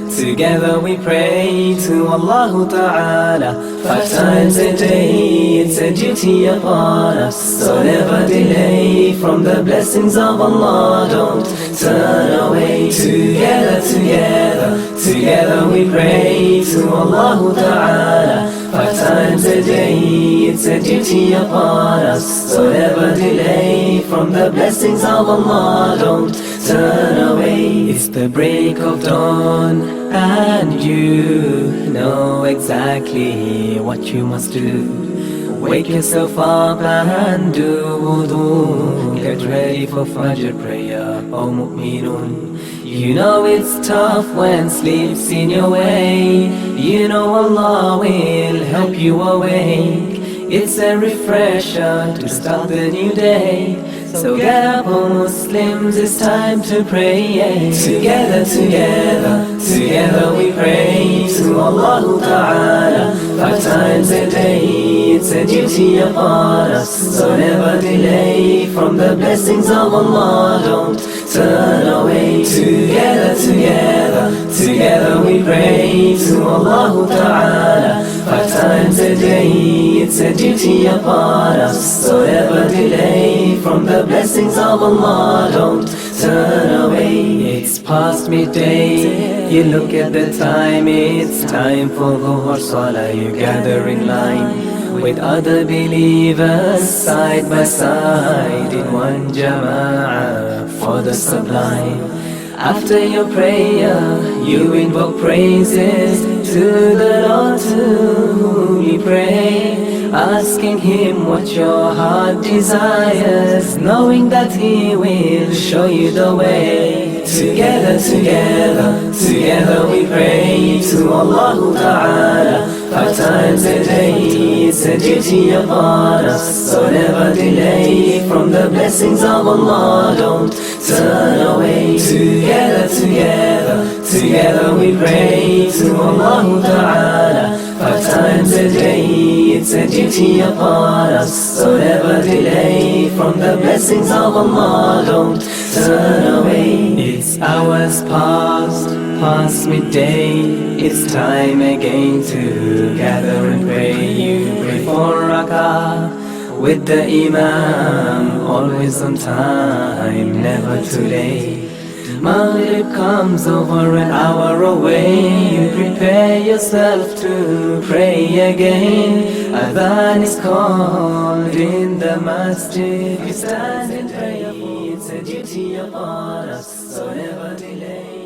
together we pray to Allah Ta'ala. 5 times a day, it's a duty upon us, so never delay from the blessings of Allah. Don't turn away. Together, together, together we pray to Allah Ta'ala. 5 times a day, it's a duty upon us, so never delay from the blessings of Allah. Don't turn away. It's the break of dawn and you know exactly what you must do. Wake yourself up and do wudu. Get ready for Fajr prayer, O mu'minun. You know it's tough when sleep's in your way. You know Allah will help you awake. It's a refresher to start the new day. So get up, O Muslims, it's time to pray. Together, together, together we pray to Allah Ta'ala. 5 times a day, it's a duty upon us, so never delay from the blessings of Allah. Don't turn away. Together, together, together we pray to Allah Ta'ala. 5 times a day, it's a duty upon us, so never delay from the blessings of Allah. Don't turn away. It's past midday, you look at the time, it's time for Dhuhr Salah. You gather in line with other believers, side by side in one jama'ah for the sublime. After your prayer, you invoke praises to the Lord to whom you pray, asking Him what your heart desires, knowing that He will show you the way. Together, together, together we pray to Allah Ta'ala. 5 times a day, it's a duty upon us, so never delay from the blessings of Allah. Don't turn away. Together, together, together we pray to Allah Ta'ala. 5 times a day, it's a duty upon us, so never delay from the blessings of Allah. Don't turn away. It's hours past midday, it's time again to gather and pray. You pray for rak'ah with the Imam, always on time, never too late. Maghrib comes over an hour away, you prepare yourself to pray again. Adhan is called in the masjid, you stand and pray. It's a duty upon us, so never delay.